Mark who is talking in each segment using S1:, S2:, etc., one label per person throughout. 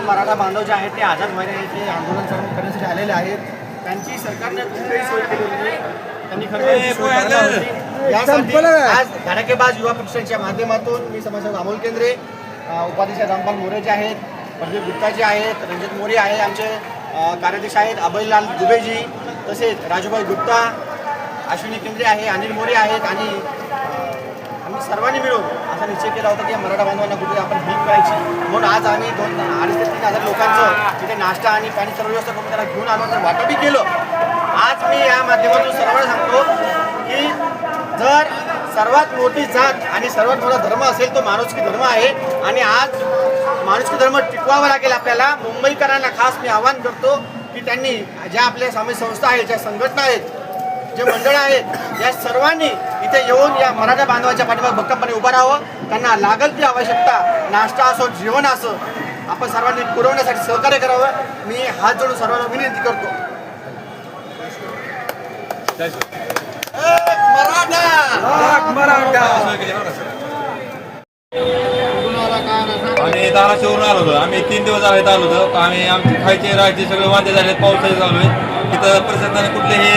S1: मराठा बांधव जे आहेत ते आझाद मैदानाचे आंदोलन करण्यासाठी आलेले आहेत. त्यांची सरकारने कुठेही सोय केलेली नाही. त्यांनी खरं यासाठी आज धडाकेबाज युवा पक्षांच्या माध्यमातून मी समाजसेवक अमोल केंद्रे, उपाध्यक्ष रामपाल मोरे जे आहेत, प्रदीप गुप्ता जे आहेत, रणजित मोरे आहे, आमचे कार्याध्यक्ष आहेत अभयलाल दुबेजी, तसेच राजूभाई गुप्ता, अश्विनी केंद्रे आहे, अनिल मोरे आहेत आणि आम्ही सर्वांनी मिळून असा निश्चय केला होता की मराठा बांधवांना कुठे आपण भीक करायची. म्हणून आज आम्ही 2,500 ते 3,000 लोकांचं तिथे नाश्ता आणि पाणी सर्व व्यवस्था करून त्याला घेऊन आलो, तर वाटपही केलं. आज मी या माध्यमातून सर्वांना सांगतो की जर सर्वात मोठी जात आणि सर्वात मोठा धर्म असेल तो माणुसकी धर्म आहे आणि आज माणुसकी धर्म टिकवावा लागेल आपल्याला. मुंबईकरांना खास मी आवाहन करतो की त्यांनी ज्या आपल्या सामाजिक संस्था आहेत, ज्या संघटना आहेत, जे मंडळ आहेत, या सर्वांनी इथे येऊन या मराठा बांधवाच्या पाठीमागे भक्कमपणे उभं राहावं. त्यांना लागल ती आवश्यकता नाश्ता असो, जेवण असो, आपण सर्वांनी पुरवण्यासाठी सहकार्य करावं. मी हात जोडून सर्वांना विनंती करतो.
S2: आणि धाराशिवरून आलो होतो. आम्ही 3 दिवस आले आलो होतो. आम्ही आमचे खायचे राहायचे सगळे वांदे झाले, पावसाचे चालू आहे. तिथं प्रशासनाने कुठलेही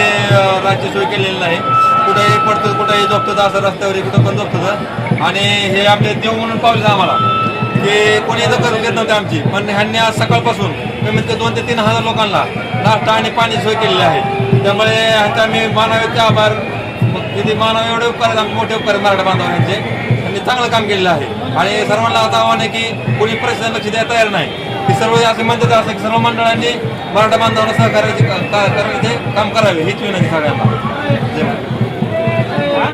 S2: राज्य सोय केलेली नाही. कुठेही पडतं, कुठेही झोपतं, असं रस्त्यावर कुठं पण झोपतं. आणि हे आपले देव म्हणून पावले आम्हाला की कोणी दखल घेत नव्हते आमची. पण ह्यांनी आज सकाळपासून कमीत कमी 2,000 ते 3,000 लोकांना नाश्ता आणि पाणी सोय केलेली आहे. त्यामुळे ह्यांचा आम्ही मानावे आभार. किती मानव एवढे उपकार आहेत, आमचे मोठे उपकार मराठा बांधवांचे. त्यांनी चांगलं काम केलेलं आहे. आणि सर्वांना आता आव्हान आहे की कोणी प्रशासन लक्ष द्यायला तयार नाही. की सर्व असे म्हणतात असं की सर्व मंडळांनी मराठा बांधवांना सहकार्याचे करण्याचे काम करावे हीच विनंती सगळ्यांना. जय